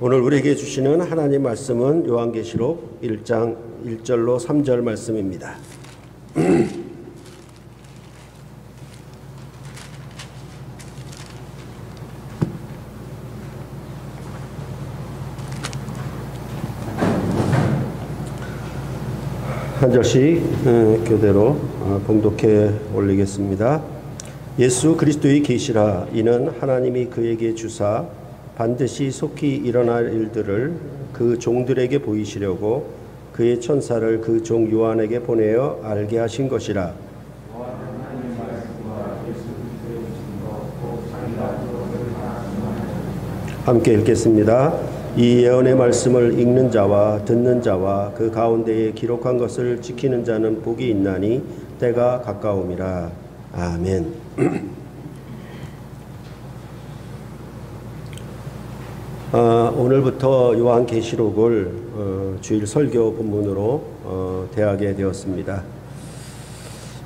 오늘 우리에게 주시는 하나님 말씀은 요한계시록 1장 1절로 3절 말씀입니다. 한 절씩 교대로 봉독해 올리겠습니다. 예수 그리스도의 계시라. 이는 하나님이 그에게 주사 반드시 속히 일어날 일들을 그 종들에게 보이시려고 그의 천사를 그 종 요한에게 보내어 알게 하신 것이라. 함께 읽겠습니다. 이 예언의 말씀을 읽는 자와 듣는 자와 그 가운데에 기록한 것을 지키는 자는 복이 있나니 때가 가까움이라. 아멘. 오늘부터 요한계시록을 주일 설교 본문으로 대하게 되었습니다.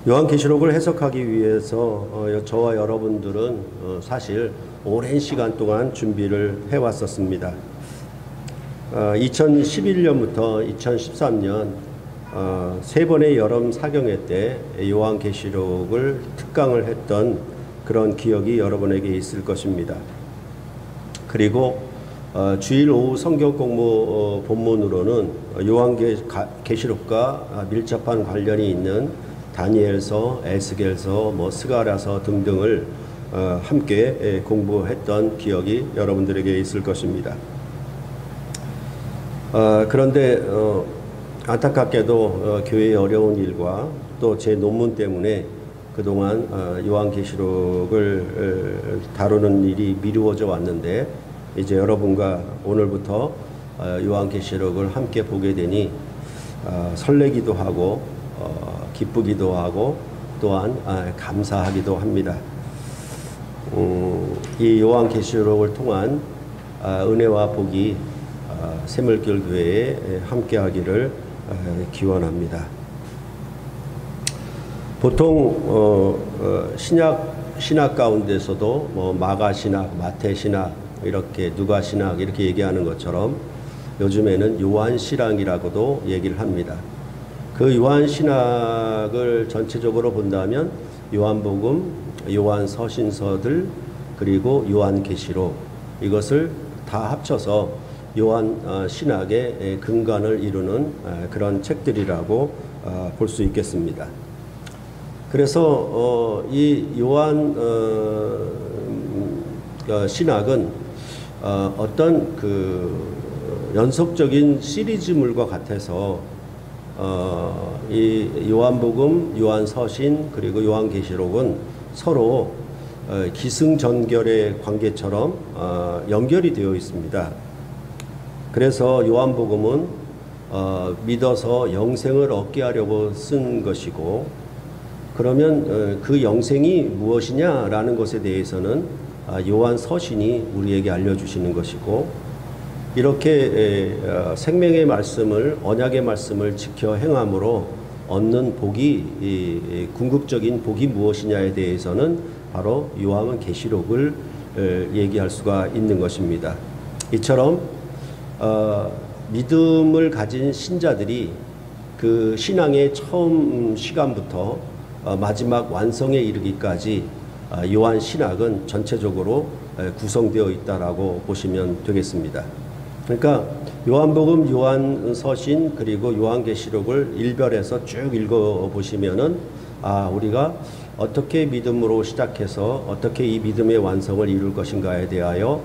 요한계시록을 해석하기 위해서 저와 여러분들은 사실 오랜 시간 동안 준비를 해왔었습니다. 2011년부터 2013년 세 번의 여름 사경회 때 요한계시록을 특강을 했던 그런 기억이 여러분에게 있을 것입니다. 그리고 주일 오후 성경 공부 본문으로는 요한계시록과 밀접한 관련이 있는 다니엘서, 에스겔서, 스가랴서 등등을 함께 공부했던 기억이 여러분들에게 있을 것입니다. 그런데 안타깝게도 교회의 어려운 일과 또 제 논문 때문에 그동안 요한계시록을 다루는 일이 미루어져 왔는데 이제 여러분과 오늘부터 요한계시록을 함께 보게 되니 설레기도 하고 기쁘기도 하고 또한 감사하기도 합니다. 이 요한계시록을 통한 은혜와 복이 샘물길 교회에 함께하기를 기원합니다. 보통 신학 가운데서도 마가신학, 마태신학, 이렇게 누가신학 이렇게 얘기하는 것처럼 요즘에는 요한신학이라고도 얘기를 합니다. 그 요한신학을 전체적으로 본다면 요한복음, 요한서신서들 그리고 요한계시록 이것을 다 합쳐서 요한신학의 근간을 이루는 그런 책들이라고 볼 수 있겠습니다. 그래서 이 요한 신학은 어떤 그 연속적인 시리즈물과 같아서 이 요한복음, 요한서신 그리고 요한계시록은 서로 기승전결의 관계처럼 연결이 되어 있습니다. 그래서 요한복음은 믿어서 영생을 얻게 하려고 쓴 것이고, 그러면 그 영생이 무엇이냐라는 것에 대해서는 요한서신이 우리에게 알려주시는 것이고, 이렇게 생명의 말씀을, 언약의 말씀을 지켜 행함으로 얻는 복이, 궁극적인 복이 무엇이냐에 대해서는 바로 요한계시록을 얘기할 수가 있는 것입니다. 이처럼 믿음을 가진 신자들이 그 신앙의 처음 시간부터 마지막 완성에 이르기까지 요한신학은 전체적으로 구성되어 있다라고 보시면 되겠습니다. 그러니까 요한복음, 요한서신 그리고 요한계시록을 일별해서 쭉 읽어보시면은 우리가 어떻게 믿음으로 시작해서 어떻게 이 믿음의 완성을 이룰 것인가에 대하여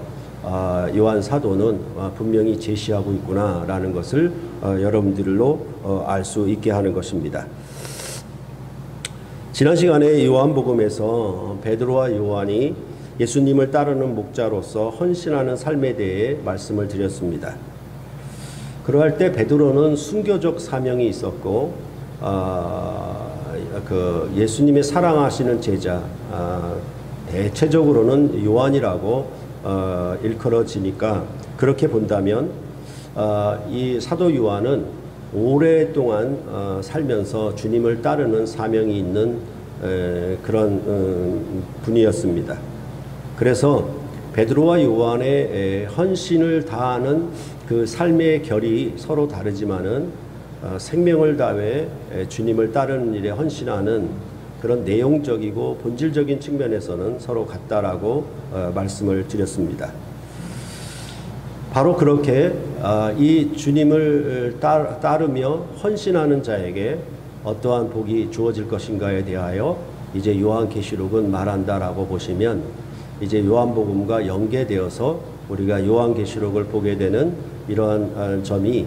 요한 사도는 분명히 제시하고 있구나라는 것을 여러분들로 알 수 있게 하는 것입니다. 지난 시간에 요한복음에서 베드로와 요한이 예수님을 따르는 목자로서 헌신하는 삶에 대해 말씀을 드렸습니다. 그러할 때 베드로는 순교적 사명이 있었고 그 예수님의 사랑하시는 제자, 대체적으로는 요한이라고 일컬어지니까 그렇게 본다면 이 사도 요한은 오랫동안 살면서 주님을 따르는 사명이 있는 그런 분이었습니다. 그래서 베드로와 요한의 헌신을 다하는 그 삶의 결이 서로 다르지만은 생명을 다해 주님을 따르는 일에 헌신하는 그런 내용적이고 본질적인 측면에서는 서로 같다라고 말씀을 드렸습니다. 바로 그렇게 이 주님을 따르며 헌신하는 자에게 어떠한 복이 주어질 것인가에 대하여 이제 요한계시록은 말한다라고 보시면 이제 요한복음과 연계되어서 우리가 요한계시록을 보게 되는 이러한 점이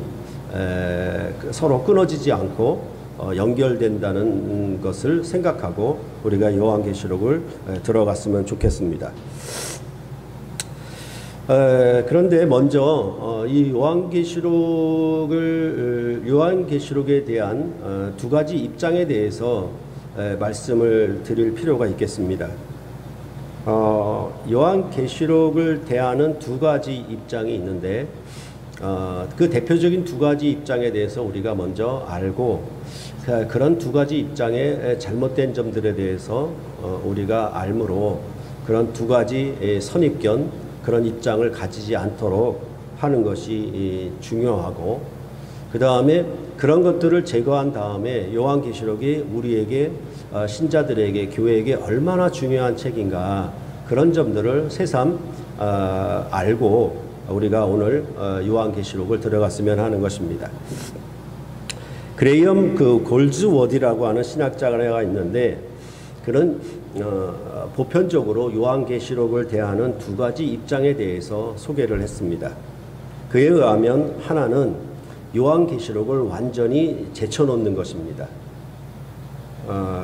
서로 끊어지지 않고 연결된다는 것을 생각하고 우리가 요한계시록을 들어갔으면 좋겠습니다. 그런데 먼저 이 요한계시록에 대한 두 가지 입장에 대해서 말씀을 드릴 필요가 있겠습니다. 요한계시록을 대하는 두 가지 입장이 있는데 그 대표적인 두 가지 입장에 대해서 우리가 먼저 알고 그런 두 가지 입장의 잘못된 점들에 대해서 우리가 알므로 그런 두 가지 선입견 그런 입장을 가지지 않도록 하는 것이 중요하고 그 다음에 그런 것들을 제거한 다음에 요한계시록이 우리에게 신자들에게 교회에게 얼마나 중요한 책인가 그런 점들을 새삼 알고 우리가 오늘 요한계시록을 들어갔으면 하는 것입니다. 그레이엄 골즈워디라고 하는 신학자가 있는데 그런 보편적으로 요한계시록을 대하는 두 가지 입장에 대해서 소개를 했습니다. 그에 의하면 하나는 요한계시록을 완전히 제쳐놓는 것입니다.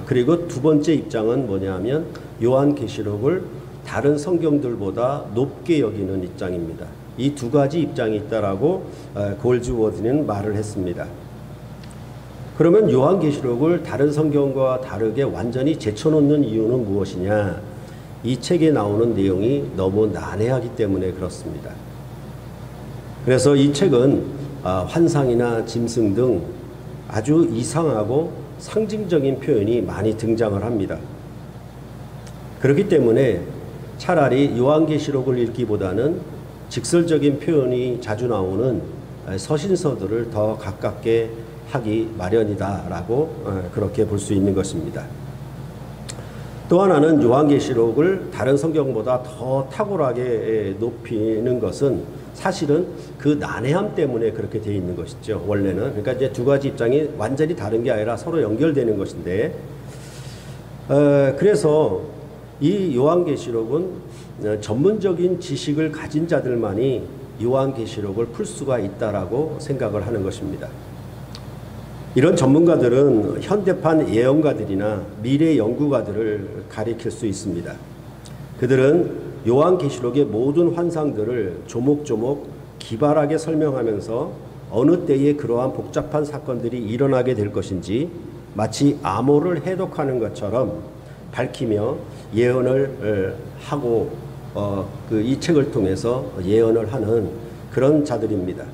그리고 두 번째 입장은 뭐냐면 요한계시록을 다른 성경들보다 높게 여기는 입장입니다. 이 두 가지 입장이 있다라고 골즈워드는 말을 했습니다. 그러면 요한계시록을 다른 성경과 다르게 완전히 제쳐놓는 이유는 무엇이냐? 이 책에 나오는 내용이 너무 난해하기 때문에 그렇습니다. 그래서 이 책은 환상이나 짐승 등 아주 이상하고 상징적인 표현이 많이 등장을 합니다. 그렇기 때문에 차라리 요한계시록을 읽기보다는 직설적인 표현이 자주 나오는 서신서들을 더 가깝게 하기 마련이다라고 그렇게 볼 수 있는 것입니다. 또 하나는 요한계시록을 다른 성경보다 더 탁월하게 높이는 것은 사실은 그 난해함 때문에 그렇게 되어 있는 것이죠. 원래는 그러니까 이제 두 가지 입장이 완전히 다른 게 아니라 서로 연결되는 것인데 그래서 이 요한계시록은 전문적인 지식을 가진 자들만이 요한계시록을 풀 수가 있다라고 생각을 하는 것입니다. 이런 전문가들은 현대판 예언가들이나 미래 연구가들을 가리킬 수 있습니다. 그들은 요한계시록의 모든 환상들을 조목조목 기발하게 설명하면서 어느 때에 그러한 복잡한 사건들이 일어나게 될 것인지 마치 암호를 해독하는 것처럼 밝히며 예언을 하고 이 책을 통해서 예언을 하는 그런 자들입니다.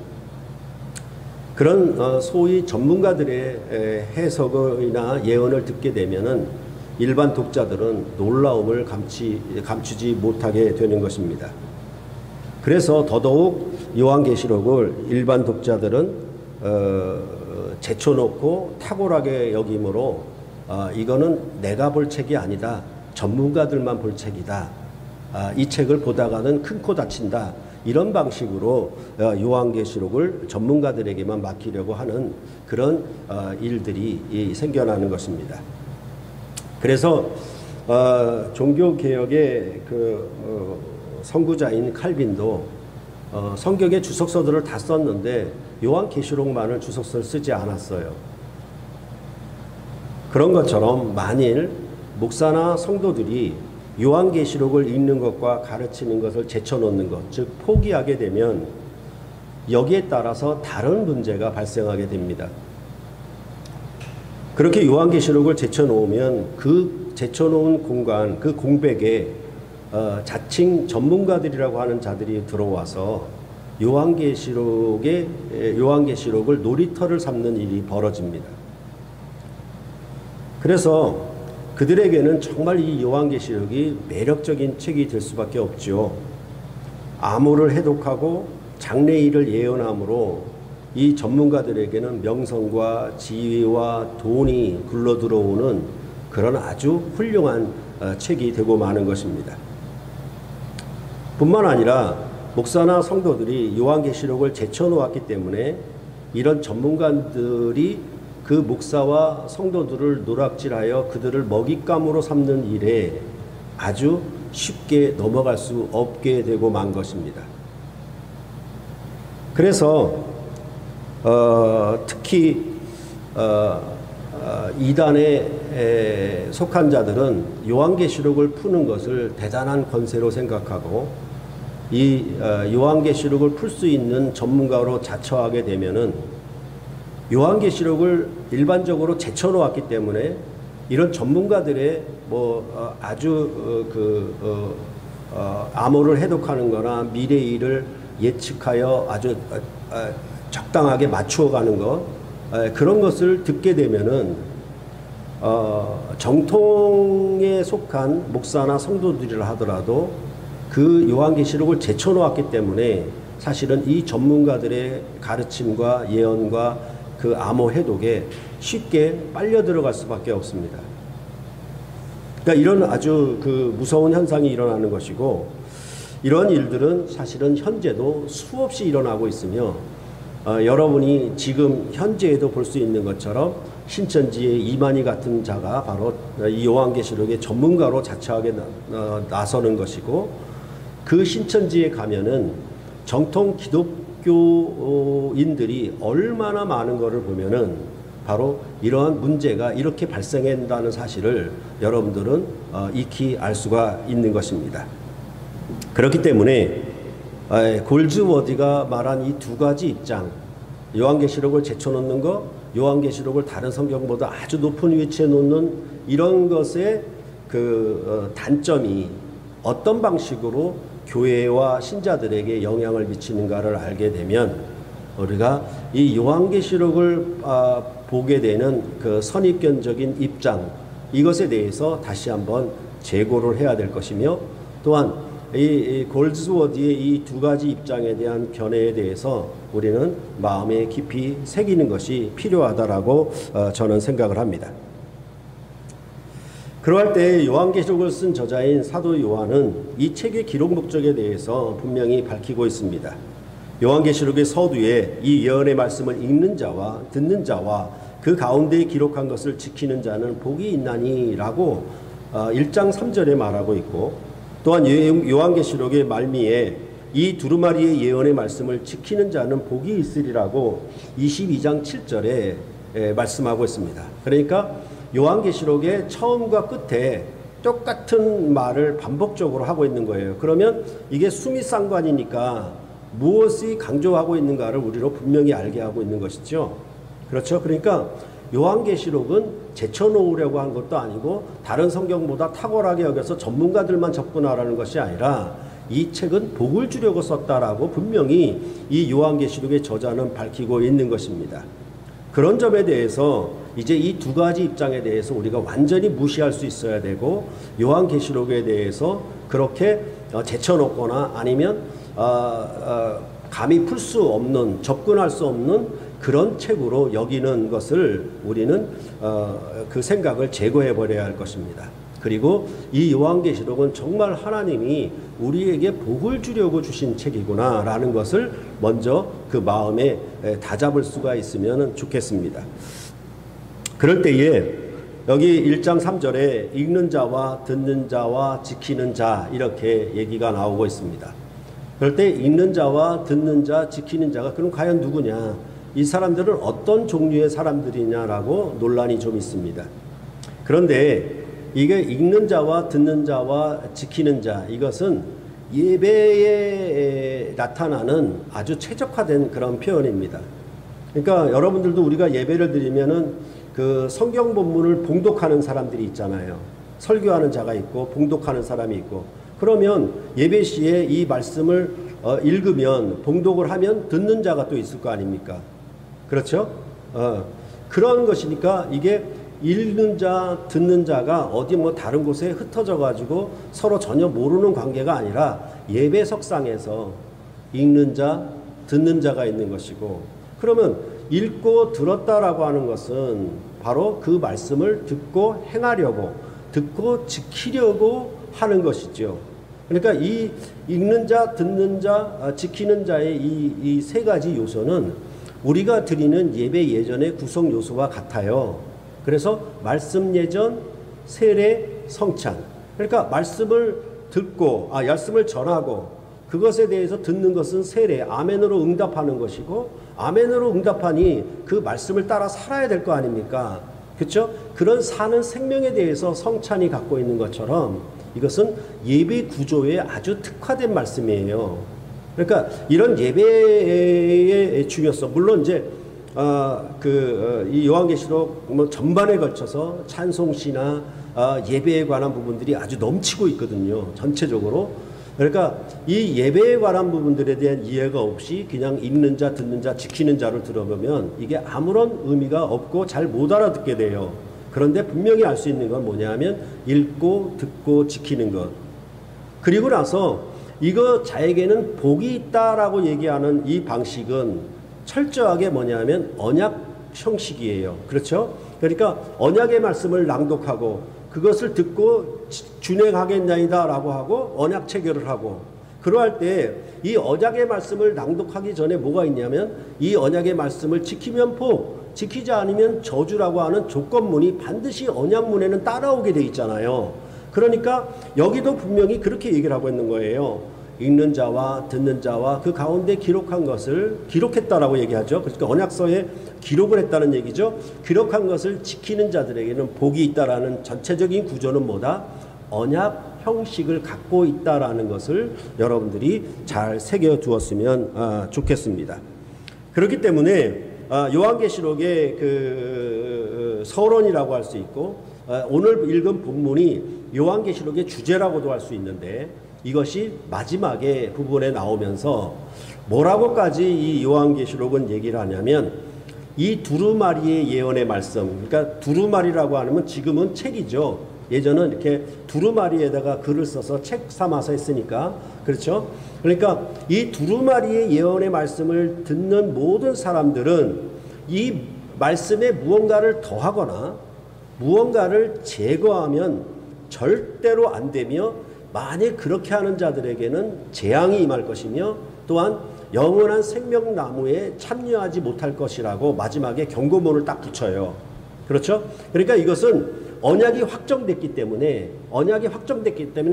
그런 소위 전문가들의 해석이나 예언을 듣게 되면은 일반 독자들은 놀라움을 감추지 못하게 되는 것입니다. 그래서 더더욱 요한계시록을 일반 독자들은 제쳐놓고 탁월하게 여김으로 이거는 내가 볼 책이 아니다. 전문가들만 볼 책이다. 이 책을 보다가는 큰 코 다친다. 이런 방식으로 요한계시록을 전문가들에게만 맡기려고 하는 그런 일들이 생겨나는 것입니다. 그래서 종교개혁의 선구자인 칼빈도 성경의 주석서들을 다 썼는데 요한계시록만을 주석서를 쓰지 않았어요. 그런 것처럼 만일 목사나 성도들이 요한계시록을 읽는 것과 가르치는 것을 제쳐놓는 것, 즉 포기하게 되면 여기에 따라서 다른 문제가 발생하게 됩니다. 그렇게 요한계시록을 제쳐놓으면 그 제쳐놓은 공간, 그 공백에 자칭 전문가들이라고 하는 자들이 들어와서 요한계시록을 놀이터를 삼는 일이 벌어집니다. 그래서 그들에게는 정말 이 요한계시록이 매력적인 책이 될 수밖에 없죠. 암호를 해독하고 장래일을 예언함으로 이 전문가들에게는 명성과 지위와 돈이 굴러들어오는 그런 아주 훌륭한 책이 되고 마는 것입니다. 뿐만 아니라 목사나 성도들이 요한계시록을 제쳐놓았기 때문에 이런 전문가들이 그 목사와 성도들을 노락질하여 그들을 먹잇감으로 삼는 일에 아주 쉽게 넘어갈 수 없게 되고 만 것입니다. 그래서 특히 이단에 속한 자들은 요한계시록을 푸는 것을 대단한 권세로 생각하고 이 요한계시록을 풀 수 있는 전문가로 자처하게 되면은 요한계시록을 일반적으로 제쳐놓았기 때문에 이런 전문가들의 아주 암호를 해독하는 거나 미래의 일을 예측하여 아주 적당하게 맞추어가는 것, 그런 것을 듣게 되면은 정통에 속한 목사나 성도들이라 하더라도 그 요한계시록을 제쳐놓았기 때문에 사실은 이 전문가들의 가르침과 예언과 그 암호 해독에 쉽게 빨려 들어갈 수밖에 없습니다. 그러니까 이런 아주 그 무서운 현상이 일어나는 것이고, 이런 일들은 사실은 현재도 수없이 일어나고 있으며 여러분이 지금 현재에도 볼 수 있는 것처럼 신천지의 이만희 같은 자가 바로 이 요한계시록의 전문가로 자처하게 나서는 것이고, 그 신천지에 가면은 정통 기독교인들이 얼마나 많은 것을 보면은 바로 이러한 문제가 이렇게 발생한다는 사실을 여러분들은 익히 알 수가 있는 것입니다. 그렇기 때문에 골즈워디가 말한 이 두 가지 입장, 요한계시록을 제쳐놓는 것, 요한계시록을 다른 성경보다 아주 높은 위치에 놓는 이런 것의 그 단점이 어떤 방식으로 교회와 신자들에게 영향을 미치는가를 알게 되면 우리가 이 요한계시록을 보게 되는 그 선입견적인 입장, 이것에 대해서 다시 한번 재고를 해야 될 것이며, 또한 이 골즈워디의 이 두 가지 입장에 대한 견해에 대해서 우리는 마음에 깊이 새기는 것이 필요하다라고 저는 생각을 합니다. 그러할 때 요한계시록을 쓴 저자인 사도 요한은 이 책의 기록 목적에 대해서 분명히 밝히고 있습니다. 요한계시록의 서두에 이 예언의 말씀을 읽는 자와 듣는 자와 그 가운데 기록한 것을 지키는 자는 복이 있나니 라고 1장 3절에 말하고 있고, 또한 요한계시록의 말미에 이 두루마리의 예언의 말씀을 지키는 자는 복이 있으리라고 22장 7절에 말씀하고 있습니다. 그러니까 요한계시록의 처음과 끝에 똑같은 말을 반복적으로 하고 있는 거예요. 그러면 이게 수미상관이니까 무엇이 강조하고 있는가를 우리로 분명히 알게 하고 있는 것이죠. 그렇죠? 그러니까 요한계시록은 제쳐놓으려고 한 것도 아니고 다른 성경보다 탁월하게 여겨서 전문가들만 접근하라는 것이 아니라 이 책은 복을 주려고 썼다라고 분명히 이 요한계시록의 저자는 밝히고 있는 것입니다. 그런 점에 대해서 이제 이 두 가지 입장에 대해서 우리가 완전히 무시할 수 있어야 되고, 요한계시록에 대해서 그렇게 제쳐놓거나 아니면 감히 풀 수 없는, 접근할 수 없는 그런 책으로 여기는 것을 우리는 그 생각을 제거해 버려야 할 것입니다. 그리고 이 요한계시록은 정말 하나님이 우리에게 복을 주려고 주신 책이구나 라는 것을 먼저 그 마음에 다잡을 수가 있으면 좋겠습니다. 그럴 때에 여기 1장 3절에 읽는 자와 듣는 자와 지키는 자, 이렇게 얘기가 나오고 있습니다. 그럴 때 읽는 자와 듣는 자, 지키는 자가 그럼 과연 누구냐? 이 사람들은 어떤 종류의 사람들이냐라고 논란이 좀 있습니다. 그런데 이게 읽는 자와 듣는 자와 지키는 자, 이것은 예배에 나타나는 아주 최적화된 그런 표현입니다. 그러니까 여러분들도 우리가 예배를 드리면은 그 성경 본문을 봉독하는 사람들이 있잖아요. 설교하는 자가 있고 봉독하는 사람이 있고, 그러면 예배 시에 이 말씀을 읽으면, 봉독을 하면 듣는 자가 또 있을 거 아닙니까? 그렇죠? 그런 것이니까 이게 읽는 자, 듣는 자가 어디 뭐 다른 곳에 흩어져 가지고 서로 전혀 모르는 관계가 아니라 예배석상에서 읽는 자, 듣는 자가 있는 것이고, 그러면 읽고 들었다라고 하는 것은 바로 그 말씀을 듣고 행하려고, 듣고 지키려고 하는 것이죠. 그러니까 이 읽는 자, 듣는 자, 지키는 자의 이 세 가지 요소는 우리가 드리는 예배 예전의 구성 요소와 같아요. 그래서 말씀 예전, 세례, 성찬. 그러니까 말씀을 듣고, 말씀을 전하고, 그것에 대해서 듣는 것은 세례, 아멘으로 응답하는 것이고, 아멘으로 응답하니 그 말씀을 따라 살아야 될 거 아닙니까? 그렇죠? 그런 사는 생명에 대해서 성찬이 갖고 있는 것처럼 이것은 예배 구조에 아주 특화된 말씀이에요. 그러니까 이런 예배의 중요성, 물론 이제 이 요한계시록 뭐 전반에 걸쳐서 찬송시나 예배에 관한 부분들이 아주 넘치고 있거든요. 전체적으로. 그러니까 이 예배에 관한 부분들에 대한 이해가 없이 그냥 읽는 자, 듣는 자, 지키는 자를 들어보면 이게 아무런 의미가 없고 잘 못 알아듣게 돼요. 그런데 분명히 알 수 있는 건 뭐냐면 읽고 듣고 지키는 것. 그리고 나서 이거 자에게는 복이 있다라고 얘기하는 이 방식은 철저하게 뭐냐면 언약 형식이에요. 그렇죠? 그러니까 언약의 말씀을 낭독하고 그것을 듣고 준행하겠나이다 라고 하고 언약 체결을 하고, 그러할 때 이 언약의 말씀을 낭독하기 전에 뭐가 있냐면 이 언약의 말씀을 지키면 복, 지키지 않으면 저주라고 하는 조건문이 반드시 언약문에는 따라오게 돼 있잖아요. 그러니까 여기도 분명히 그렇게 얘기를 하고 있는 거예요. 읽는 자와 듣는 자와 그 가운데 기록한 것을 기록했다라고 얘기하죠. 그러니까 언약서에 기록을 했다는 얘기죠. 기록한 것을 지키는 자들에게는 복이 있다라는 전체적인 구조는 뭐다? 언약 형식을 갖고 있다라는 것을 여러분들이 잘 새겨두었으면 좋겠습니다. 그렇기 때문에 요한계시록의 그 서론이라고 할 수 있고, 오늘 읽은 본문이 요한계시록의 주제라고도 할 수 있는데, 이것이 마지막에 부분에 나오면서 뭐라고까지 이 요한계시록은 얘기를 하냐면 이 두루마리의 예언의 말씀, 그러니까 두루마리라고 하면 지금은 책이죠. 예전은 이렇게 두루마리에다가 글을 써서 책 삼아서 했으니까, 그렇죠? 그러니까 이 두루마리의 예언의 말씀을 듣는 모든 사람들은 이 말씀에 무언가를 더하거나 무언가를 제거하면 절대로 안 되며, 만일 그렇게 하는 자들에게는 재앙이 임할 것이며 또한 영원한 생명나무에 참여하지 못할 것이라고 마지막에 경고문을 딱 붙여요. 그렇죠? 그러니까 이것은 언약이 확정됐기 때문에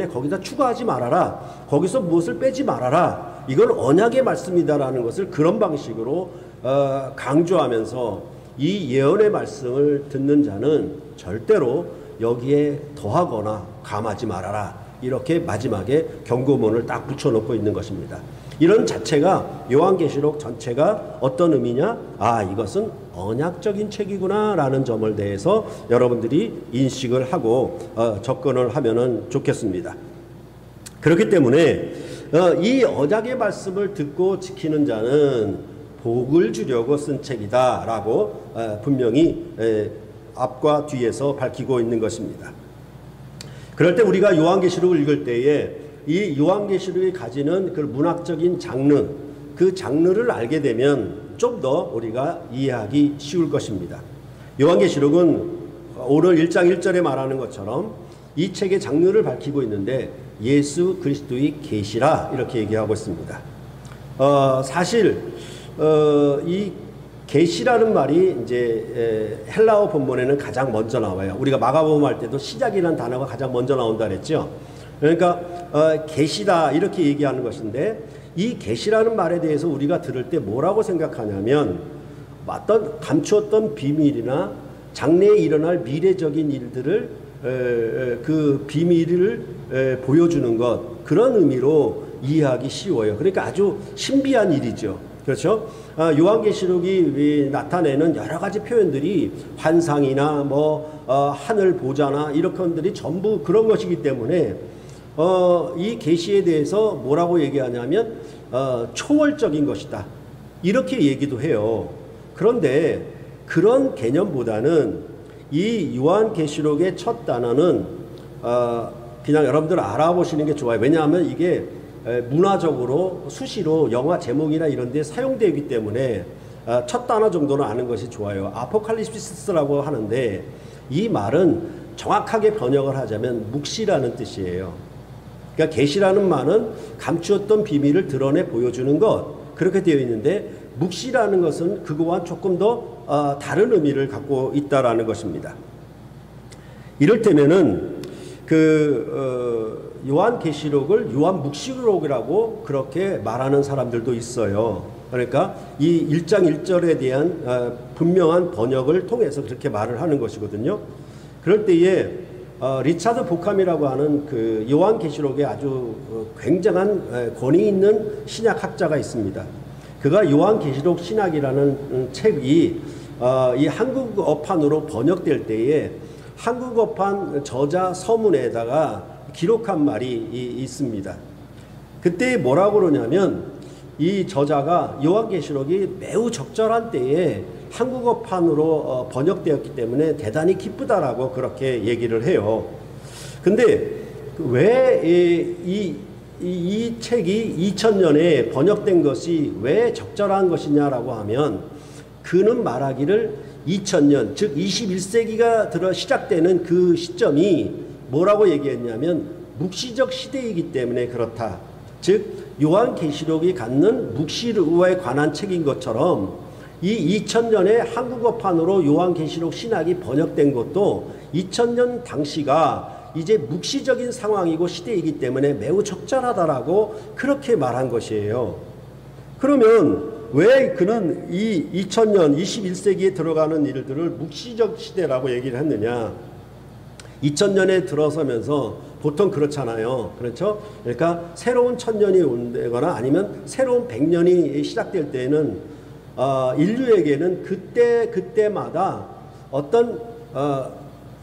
거기다 추가하지 말아라, 거기서 무엇을 빼지 말아라, 이건 언약의 말씀이다라는 것을 그런 방식으로 강조하면서 이 예언의 말씀을 듣는 자는 절대로 여기에 더하거나 감하지 말아라, 이렇게 마지막에 경고문을 딱 붙여놓고 있는 것입니다. 이런 자체가 요한계시록 전체가 어떤 의미냐? 이것은 언약적인 책이구나 라는 점을 대해서 여러분들이 인식을 하고 접근을 하면 좋겠습니다. 그렇기 때문에 이 언약의 말씀을 듣고 지키는 자는 복을 주려고 쓴 책이다 라고 분명히 앞과 뒤에서 밝히고 있는 것입니다. 그럴 때 우리가 요한계시록을 읽을 때에 이 요한계시록이 가지는 그 문학적인 장르, 그 장르를 알게 되면 좀 더 우리가 이해하기 쉬울 것입니다. 요한계시록은 오늘 1장 1절에 말하는 것처럼 이 책의 장르를 밝히고 있는데 예수 그리스도의 계시라 이렇게 얘기하고 있습니다. 사실 이 계시라는 말이 이제 헬라어 본문에는 가장 먼저 나와요. 우리가 마가복음 할 때도 시작이라는 단어가 가장 먼저 나온다 그랬죠. 그러니까 계시다 이렇게 얘기하는 것인데, 이 계시라는 말에 대해서 우리가 들을 때 뭐라고 생각하냐면 어떤 감추었던 비밀이나 장래에 일어날 미래적인 일들을 그 비밀을 보여주는 것, 그런 의미로 이해하기 쉬워요. 그러니까 아주 신비한 일이죠. 그렇죠? 요한계시록이 나타내는 여러 가지 표현들이 환상이나 하늘 보좌나 이런 것들이 전부 그런 것이기 때문에 이 계시에 대해서 뭐라고 얘기하냐면 초월적인 것이다 이렇게 얘기도 해요. 그런데 그런 개념보다는 이 요한계시록의 첫 단어는 그냥 여러분들 알아보시는 게 좋아요. 왜냐하면 이게 문화적으로 수시로 영화 제목이나 이런 데 사용되기 때문에 첫 단어 정도는 아는 것이 좋아요. 아포칼립시스라고 하는데 이 말은 정확하게 번역을 하자면 묵시라는 뜻이에요. 그러니까 계시라는 말은 감추었던 비밀을 드러내 보여주는 것, 그렇게 되어 있는데 묵시라는 것은 그거와 조금 더 다른 의미를 갖고 있다라는 것입니다. 이를테면은 요한계시록을 요한묵시록이라고 그렇게 말하는 사람들도 있어요. 그러니까 이 1장 1절에 대한 분명한 번역을 통해서 그렇게 말을 하는 것이거든요. 그럴 때에 리차드 보캄이라고 하는 그 요한계시록에 아주 굉장한 권위 있는 신약학자가 있습니다. 그가 요한계시록 신학이라는 책이 이 한국어판으로 번역될 때에 한국어판 저자 서문에다가 기록한 말이 있습니다. 그때 뭐라고 그러냐면 이 저자가 요한계시록이 매우 적절한 때에 한국어판으로 번역되었기 때문에 대단히 기쁘다라고 그렇게 얘기를 해요. 근데 왜 이 책이 2000년에 번역된 것이 왜 적절한 것이냐라고 하면 그는 말하기를 2000년, 즉 21세기가 시작되는 그 시점이 뭐라고 얘기했냐면 묵시적 시대이기 때문에 그렇다. 즉 요한계시록이 갖는 묵시에 관한 책인 것처럼 이 2000년에 한국어판으로 요한계시록 신학이 번역된 것도 2000년 당시가 이제 묵시적인 상황이고 시대이기 때문에 매우 적절하다라고 그렇게 말한 것이에요. 그러면 왜 그는 이 2000년 21세기에 들어가는 일들을 묵시적 시대라고 얘기를 했느냐? 2000년에 들어서면서 보통 그렇잖아요. 그렇죠? 그러니까 새로운 1000년이 온다거나 아니면 새로운 100년이 시작될 때에는 인류에게는 그때마다 어떤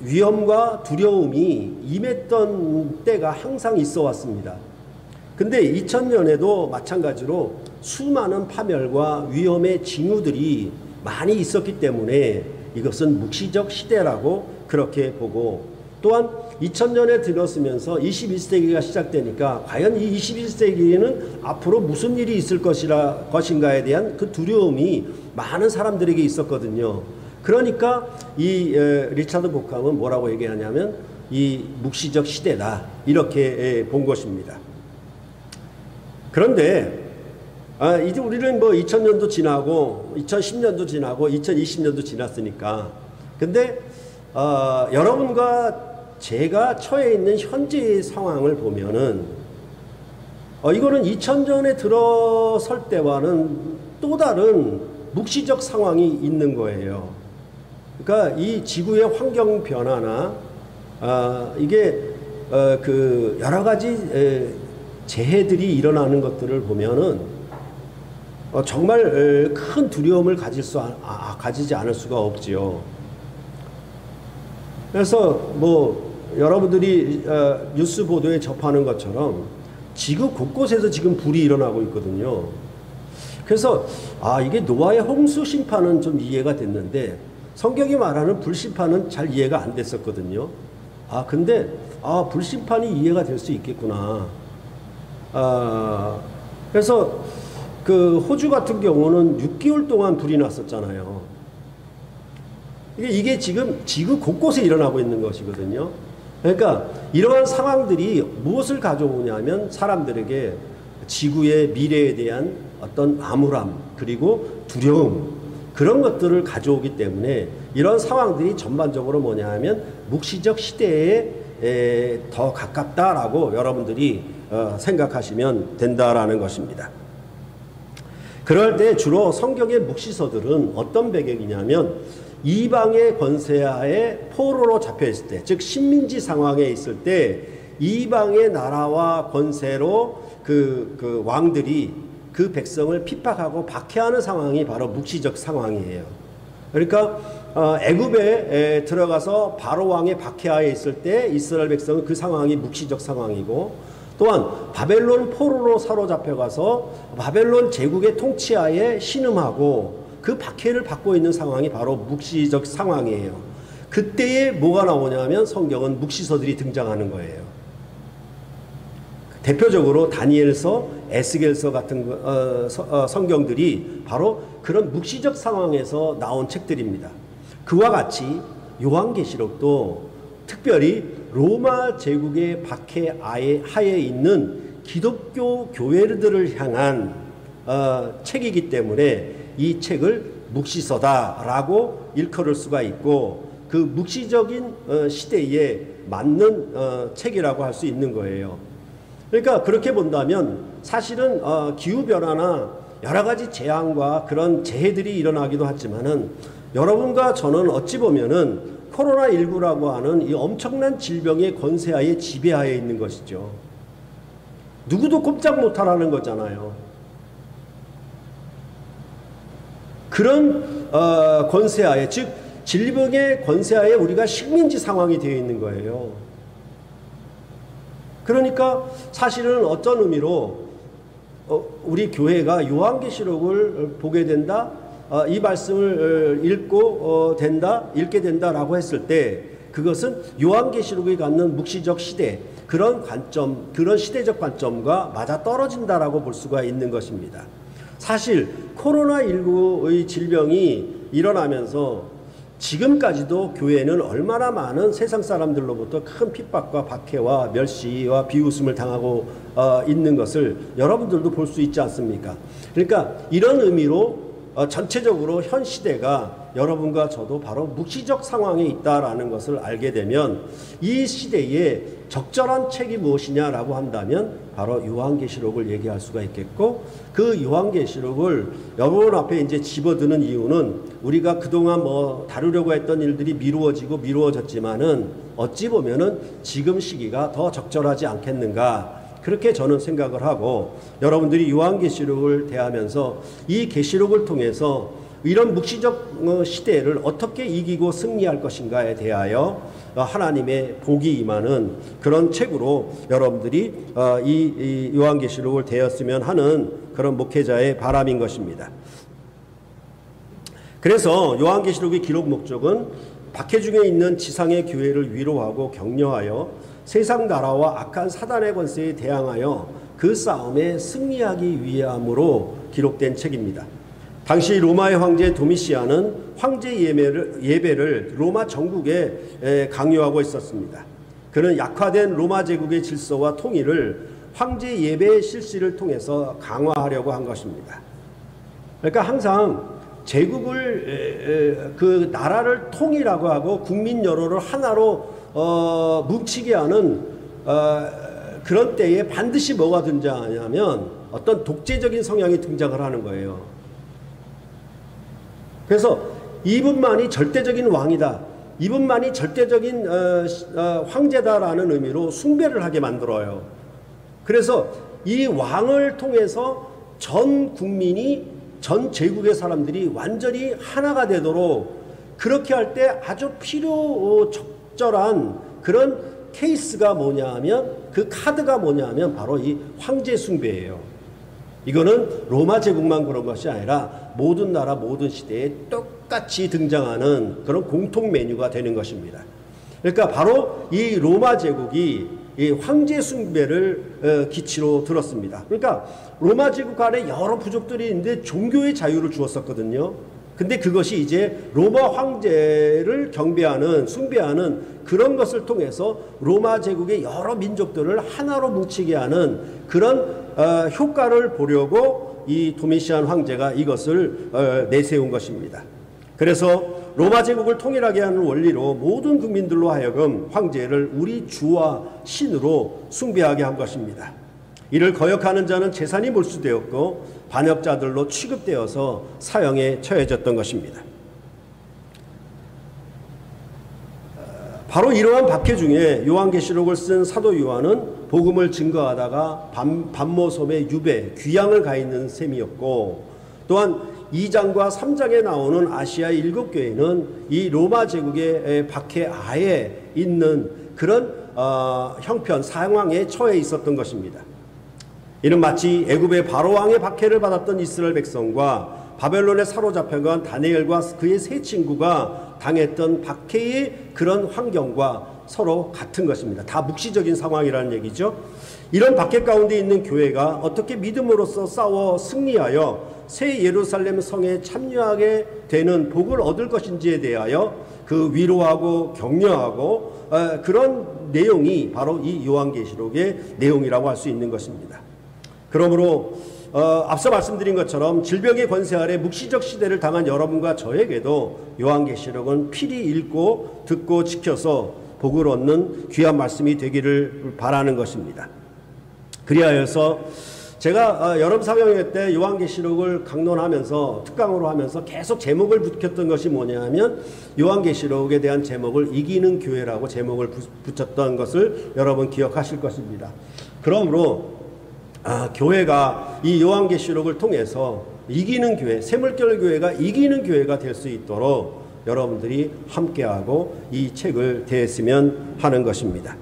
위험과 두려움이 임했던 때가 항상 있어 왔습니다. 근데 2000년에도 마찬가지로 수많은 파멸과 위험의 징후들이 많이 있었기 때문에 이것은 묵시적 시대라고 그렇게 보고, 또한 2000년에 들었으면서 21세기가 시작되니까 과연 이 21세기에는 앞으로 무슨 일이 있을 것인가에 대한 그 두려움이 많은 사람들에게 있었거든요. 그러니까 이 리차드 보캄은 뭐라고 얘기하냐면 이 묵시적 시대다 이렇게 본 것입니다. 그런데 이제 우리는 뭐 2000년도 지나고 2010년도 지나고 2020년도 지났으니까, 근데 여러분과 제가 처해 있는 현재의 상황을 보면은 이거는 2000년에 들어설 때와는 또 다른 묵시적 상황이 있는 거예요. 그러니까 이 지구의 환경 변화나 이게 그 여러 가지 재해들이 일어나는 것들을 보면은 정말 큰 두려움을 가지지 않을 수가 없지요. 그래서 뭐 여러분들이 뉴스 보도에 접하는 것처럼 지구 곳곳에서 지금 불이 일어나고 있거든요. 그래서 이게 노아의 홍수 심판은 좀 이해가 됐는데 성경이 말하는 불심판은 잘 이해가 안 됐었거든요. 근데 불심판이 이해가 될 수 있겠구나. 그래서 그 호주 같은 경우는 6개월 동안 불이 났었잖아요. 이게 지금 지구 곳곳에 일어나고 있는 것이거든요. 그러니까 이러한 상황들이 무엇을 가져오냐면 사람들에게 지구의 미래에 대한 어떤 암울함 그리고 두려움, 그런 것들을 가져오기 때문에 이런 상황들이 전반적으로 뭐냐 하면 묵시적 시대에 더 가깝다라고 여러분들이 생각하시면 된다라는 것입니다. 그럴 때 주로 성경의 묵시서들은 어떤 배경이냐면 이방의 권세하에 포로로 잡혀 있을 때, 즉 식민지 상황에 있을 때 이방의 나라와 권세로 그 왕들이 그 백성을 핍박하고 박해하는 상황이 바로 묵시적 상황이에요. 그러니까 애굽에 들어가서 바로 왕의 박해하에 있을 때 이스라엘 백성은 그 상황이 묵시적 상황이고, 또한 바벨론 포로로 사로잡혀가서 바벨론 제국의 통치하에 신음하고 그 박해를 받고 있는 상황이 바로 묵시적 상황이에요. 그때에 뭐가 나오냐면 성경은 묵시서들이 등장하는 거예요. 대표적으로 다니엘서, 에스겔서 같은 성경들이 바로 그런 묵시적 상황에서 나온 책들입니다. 그와 같이 요한계시록도 특별히 로마 제국의 박해 하에 있는 기독교 교회들을 향한 책이기 때문에 이 책을 묵시서다라고 일컬을 수가 있고, 그 묵시적인 시대에 맞는 책이라고 할 수 있는 거예요. 그러니까 그렇게 본다면 사실은 기후변화나 여러 가지 재앙과 그런 재해들이 일어나기도 하지만은, 여러분과 저는 어찌 보면은 코로나19라고 하는 이 엄청난 질병의 권세하에 지배하에 있는 것이죠. 누구도 꼼짝 못하라는 거잖아요. 그런 권세하에, 즉 질병의 권세하에 우리가 식민지 상황이 되어 있는 거예요. 그러니까 사실은 어떤 의미로 우리 교회가 요한계시록을 보게 된다, 이 말씀을 읽게 된다라고 했을 때, 그것은 요한계시록이 갖는 묵시적 시대, 그런 관점, 그런 시대적 관점과 맞아 떨어진다라고 볼 수가 있는 것입니다. 사실 코로나19의 질병이 일어나면서 지금까지도 교회는 얼마나 많은 세상 사람들로부터 큰 핍박과 박해와 멸시와 비웃음을 당하고 있는 것을 여러분들도 볼 수 있지 않습니까? 그러니까 이런 의미로 전체적으로 현 시대가 여러분과 저도 바로 묵시적 상황에 있다라는 것을 알게 되면, 이 시대에 적절한 책이 무엇이냐라고 한다면 바로 요한계시록을 얘기할 수가 있겠고, 그 요한계시록을 여러분 앞에 이제 집어드는 이유는, 우리가 그동안 다루려고 했던 일들이 미루어졌지만은 어찌 보면은 지금 시기가 더 적절하지 않겠는가, 그렇게 저는 생각을 하고, 여러분들이 요한계시록을 대하면서 이 계시록을 통해서 이런 묵시적 시대를 어떻게 이기고 승리할 것인가에 대하여 하나님의 복이 임하는 그런 책으로 여러분들이 이 요한계시록을 대했으면 하는 그런 목회자의 바람인 것입니다. 그래서 요한계시록의 기록 목적은 박해 중에 있는 지상의 교회를 위로하고 격려하여 세상 나라와 악한 사단의 권세에 대항하여 그 싸움에 승리하기 위함으로 기록된 책입니다. 당시 로마의 황제 도미시안은 황제 예배를 로마 전국에 강요하고 있었습니다. 그는 약화된 로마 제국의 질서와 통일을 황제 예배의 실시를 통해서 강화하려고 한 것입니다. 그러니까 항상 제국을, 그 나라를 통일하고 하고 국민 여론을 하나로 뭉치게 하는 그런 때에 반드시 뭐가 등장하냐면 어떤 독재적인 성향이 등장을 하는 거예요. 그래서 이분만이 절대적인 왕이다, 이분만이 절대적인 황제다라는 의미로 숭배를 하게 만들어요. 그래서 이 왕을 통해서 전 국민이, 전 제국의 사람들이 완전히 하나가 되도록, 그렇게 할 때 아주 적절한 그런 케이스가 뭐냐 하면, 그 카드가 뭐냐 하면 바로 이 황제 숭배예요. 이거는 로마 제국만 그런 것이 아니라 모든 나라 모든 시대에 똑같이 등장하는 그런 공통 메뉴가 되는 것입니다. 그러니까 바로 이 로마 제국이 이 황제 숭배를 기치로 들었습니다. 그러니까 로마 제국 안에 여러 부족들이 있는데 종교의 자유를 주었었거든요. 근데 그것이 이제 로마 황제를 경배하는, 숭배하는 그런 것을 통해서 로마 제국의 여러 민족들을 하나로 뭉치게 하는 그런 효과를 보려고 이 도미시안 황제가 이것을 내세운 것입니다. 그래서 로마 제국을 통일하게 하는 원리로 모든 국민들로 하여금 황제를 우리 주와 신으로 숭배하게 한 것입니다. 이를 거역하는 자는 재산이 몰수되었고 반역자들로 취급되어서 사형에 처해졌던 것입니다. 바로 이러한 박해 중에 요한계시록을 쓴 사도 요한은 복음을 증거하다가 반모섬의 유배, 귀양을 가 있는 셈이었고, 또한 2장과 3장에 나오는 아시아 7교회는 이 로마 제국의 박해 아에 있는 그런 형편, 상황에 처해 있었던 것입니다. 이는 마치 애굽의 바로왕의 박해를 받았던 이스라엘 백성과 바벨론에 사로잡혀간 다니엘과 그의 세 친구가 당했던 박해의 그런 환경과 서로 같은 것입니다. 다 묵시적인 상황이라는 얘기죠. 이런 박해 가운데 있는 교회가 어떻게 믿음으로써 싸워 승리하여 새 예루살렘 성에 참여하게 되는 복을 얻을 것인지에 대하여 그 위로하고 격려하고 그런 내용이 바로 이 요한계시록의 내용이라고 할 수 있는 것입니다. 그러므로 앞서 말씀드린 것처럼 질병의 권세 아래 묵시적 시대를 당한 여러분과 저에게도 요한계시록은 필히 읽고 듣고 지켜서 복을 얻는 귀한 말씀이 되기를 바라는 것입니다. 그리하여서 제가 여름 사경회 때 요한계시록을 강론하면서 특강으로 하면서 계속 제목을 붙였던 것이 뭐냐 하면 요한계시록에 대한 제목을 이기는 교회라고 제목을 붙였던 것을 여러분 기억하실 것입니다. 그러므로 교회가 이 요한계시록을 통해서 이기는 교회, 샘물결 교회가 이기는 교회가 될 수 있도록 여러분들이 함께하고 이 책을 대했으면 하는 것입니다.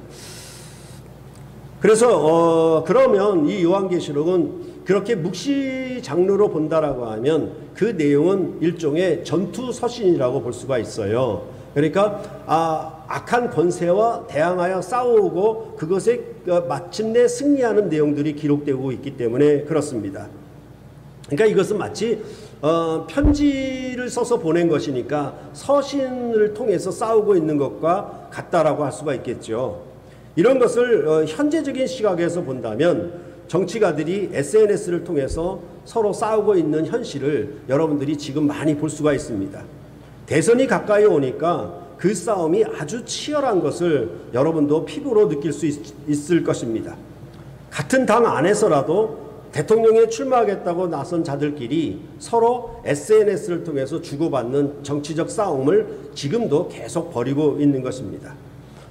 그래서 그러면 이 요한계시록은 그렇게 묵시 장르로 본다라고 하면 그 내용은 일종의 전투 서신이라고 볼 수가 있어요. 그러니까 악한 권세와 대항하여 싸우고 그것에 마침내 승리하는 내용들이 기록되고 있기 때문에 그렇습니다. 그러니까 이것은 마치 편지를 써서 보낸 것이니까 서신을 통해서 싸우고 있는 것과 같다라고 할 수가 있겠죠. 이런 것을 현재적인 시각에서 본다면 정치가들이 SNS를 통해서 서로 싸우고 있는 현실을 여러분들이 지금 많이 볼 수가 있습니다. 대선이 가까이 오니까 그 싸움이 아주 치열한 것을 여러분도 피부로 느낄 수 있을 것입니다. 같은 당 안에서라도 대통령에 출마하겠다고 나선 자들끼리 서로 SNS를 통해서 주고받는 정치적 싸움을 지금도 계속 벌이고 있는 것입니다.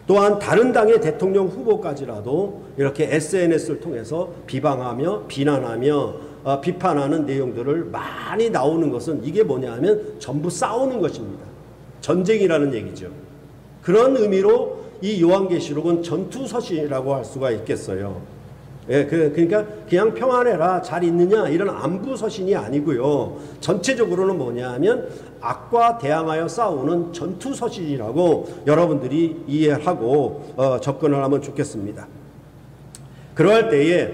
또한 다른 당의 대통령 후보까지라도 이렇게 SNS를 통해서 비방하며 비난하며 비판하는 내용들을 많이 나오는 것은 이게 뭐냐 하면 전부 싸우는 것입니다. 전쟁이라는 얘기죠. 그런 의미로 이 요한계시록은 전투서신이라고 할 수가 있겠어요. 예, 그러니까 그냥 평안해라 잘 있느냐 이런 안부서신이 아니고요. 전체적으로는 뭐냐 하면 악과 대항하여 싸우는 전투서신이라고 여러분들이 이해하고 접근을 하면 좋겠습니다. 그러할 때에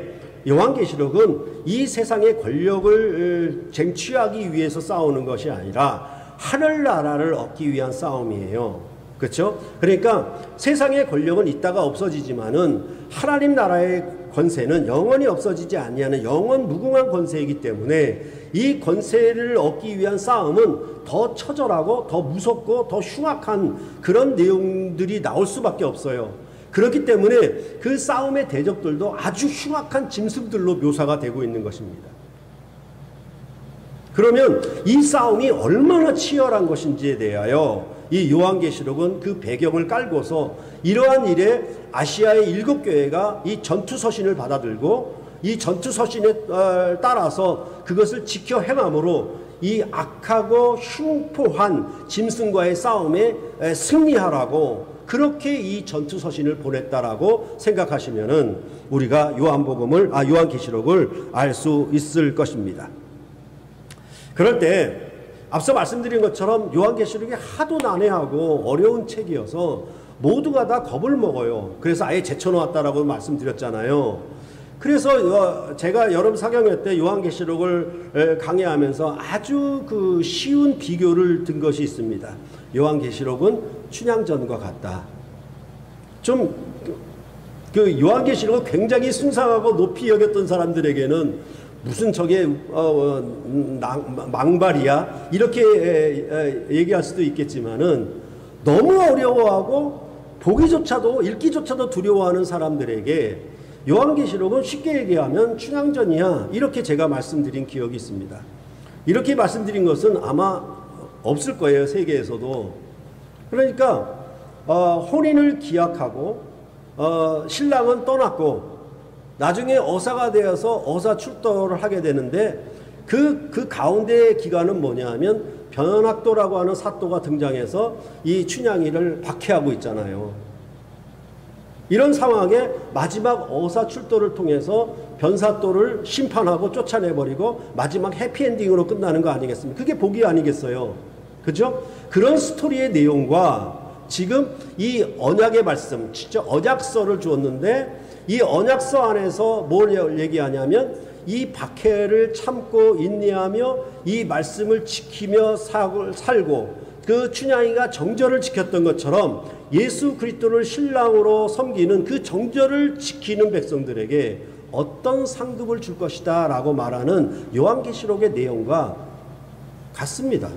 요한계시록은 이 세상의 권력을 쟁취하기 위해서 싸우는 것이 아니라 하늘나라를 얻기 위한 싸움이에요. 그렇죠? 그러니까 세상의 권력은 있다가 없어지지만은 하나님 나라의 권세는 영원히 없어지지 아니하는 영원 무궁한 권세이기 때문에 이 권세를 얻기 위한 싸움은 더 처절하고 더 무섭고 더 흉악한 그런 내용들이 나올 수밖에 없어요. 그렇기 때문에 그 싸움의 대적들도 아주 흉악한 짐승들로 묘사가 되고 있는 것입니다. 그러면 이 싸움이 얼마나 치열한 것인지에 대하여 이 요한계시록은 그 배경을 깔고서 이러한 일에 아시아의 7교회가 이 전투서신을 받아들고 이 전투서신에 따라서 그것을 지켜 행함으로 이 악하고 흉포한 짐승과의 싸움에 승리하라고 그렇게 이 전투서신을 보냈다라고 생각하시면은 우리가 요한계시록을 알 수 있을 것입니다. 그럴 때 앞서 말씀드린 것처럼 요한계시록이 하도 난해하고 어려운 책이어서 모두가 다 겁을 먹어요. 그래서 아예 제쳐놓았다라고 말씀드렸잖아요. 그래서 제가 여름 사경회 때 요한계시록을 강의하면서 아주 그 쉬운 비교를 든 것이 있습니다. 요한계시록은 춘향전과 같다. 좀 그 요한계시록을 굉장히 숭상하고 높이 여겼던 사람들에게는 무슨 저게 망발이야 이렇게 얘기할 수도 있겠지만은 너무 어려워하고 보기조차도 읽기조차도 두려워하는 사람들에게 요한계시록은 쉽게 얘기하면 춘향전이야 이렇게 제가 말씀드린 기억이 있습니다. 이렇게 말씀드린 것은 아마 없을 거예요. 세계에서도. 그러니까 혼인을 기약하고 신랑은 떠났고 나중에 어사가 되어서 어사 출도를 하게 되는데 그 가운데의 기간은 뭐냐 하면 변학도라고 하는 사또가 등장해서 이 춘향이를 박해하고 있잖아요. 이런 상황에 마지막 어사출도를 통해서 변사또를 심판하고 쫓아내버리고 마지막 해피엔딩으로 끝나는 거 아니겠습니까? 그게 복이 아니겠어요? 그죠? 그런 스토리의 내용과 지금 이 언약의 말씀, 진짜 언약서를 주었는데 이 언약서 안에서 뭘 얘기하냐면 이 박해를 참고 인내하며 이 말씀을 지키며 살고 그 춘향이가 정절을 지켰던 것처럼 예수 그리스도를 신랑으로 섬기는 그 정절을 지키는 백성들에게 어떤 상급을 줄 것이다 라고 말하는 요한계시록의 내용과 같습니다.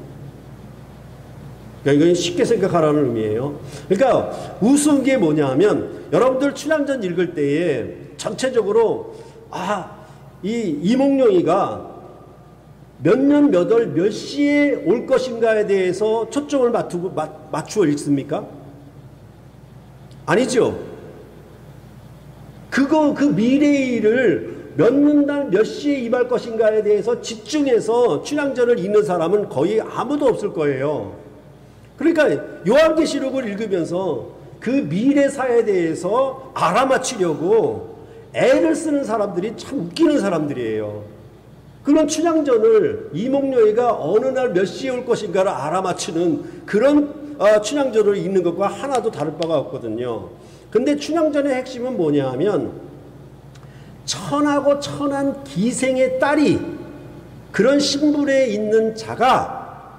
그러니까 이건 쉽게 생각하라는 의미예요. 그러니까 우스운 게 뭐냐면 여러분들 춘향전 읽을 때에 전체적으로 이 이몽룡이가 몇 년 몇 월 몇 시에 올 것인가에 대해서 초점을 맞추어 읽습니까? 아니죠. 그 미래의 일을 몇 날 몇 시에 임할 것인가에 대해서 집중해서 춘향전을 읽는 사람은 거의 아무도 없을 거예요. 그러니까 요한계시록을 읽으면서 그 미래사에 대해서 알아맞히려고 애를 쓰는 사람들이 참 웃기는 사람들이에요. 그런 춘향전을 이몽룡이가 어느 날 몇 시에 올 것인가를 알아맞히는 그런 춘향전을 읽는 것과 하나도 다를 바가 없거든요. 근데 춘향전의 핵심은 뭐냐 하면 천하고 천한 기생의 딸이 그런 신분에 있는 자가